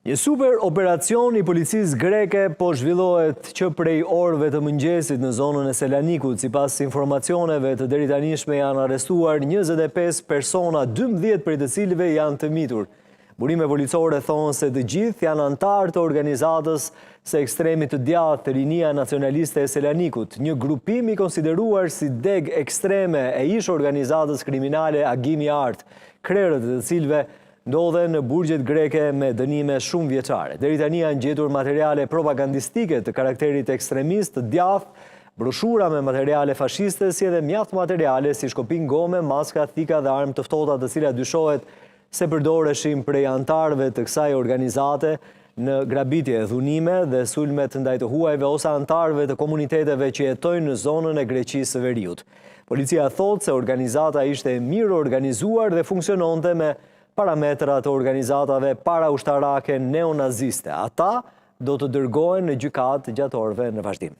Një super operacion i policisë greke po zhvillohet që prej orëve të mëngjesit në zonën e Selanikut. Sipas informacioneve të deritanishme janë arrestuar 25 persona, 12 prej të cilëve janë të mitur. Burime policore thonë se të gjithë janë antarë të organizatës së ekstremit të djathtë të Rinia Nacionaliste e Selanikut, një grupim i konsideruar si deg ekstreme e ish organizatës kriminale Agimi Art, krerët e të cilëve ndodhe në burgjet greke me dënime shumë vjeçare. Deri tani janë gjetur materiale propagandistike të karakterit ekstremist të djathtë, broshura me materiale fashiste, si edhe mjaft materiale si shkopin gome, maska, thika dhe armë të ftohta të cilat dyshohet se përdoreshin prej antarëve të kësaj organizate në grabitje, dhunime dhe sulme të ndaj të huajve ose antarëve të komuniteteve që jetojnë në zonën e Greqisë së Veriut. Policia thotë se organizata ishte mirë organizuar dhe funksiononte me parametra të organizatave para-ushtarake neonaziste. Ata do të dërgohen në gjykatë gjatë orëve në vazhdim.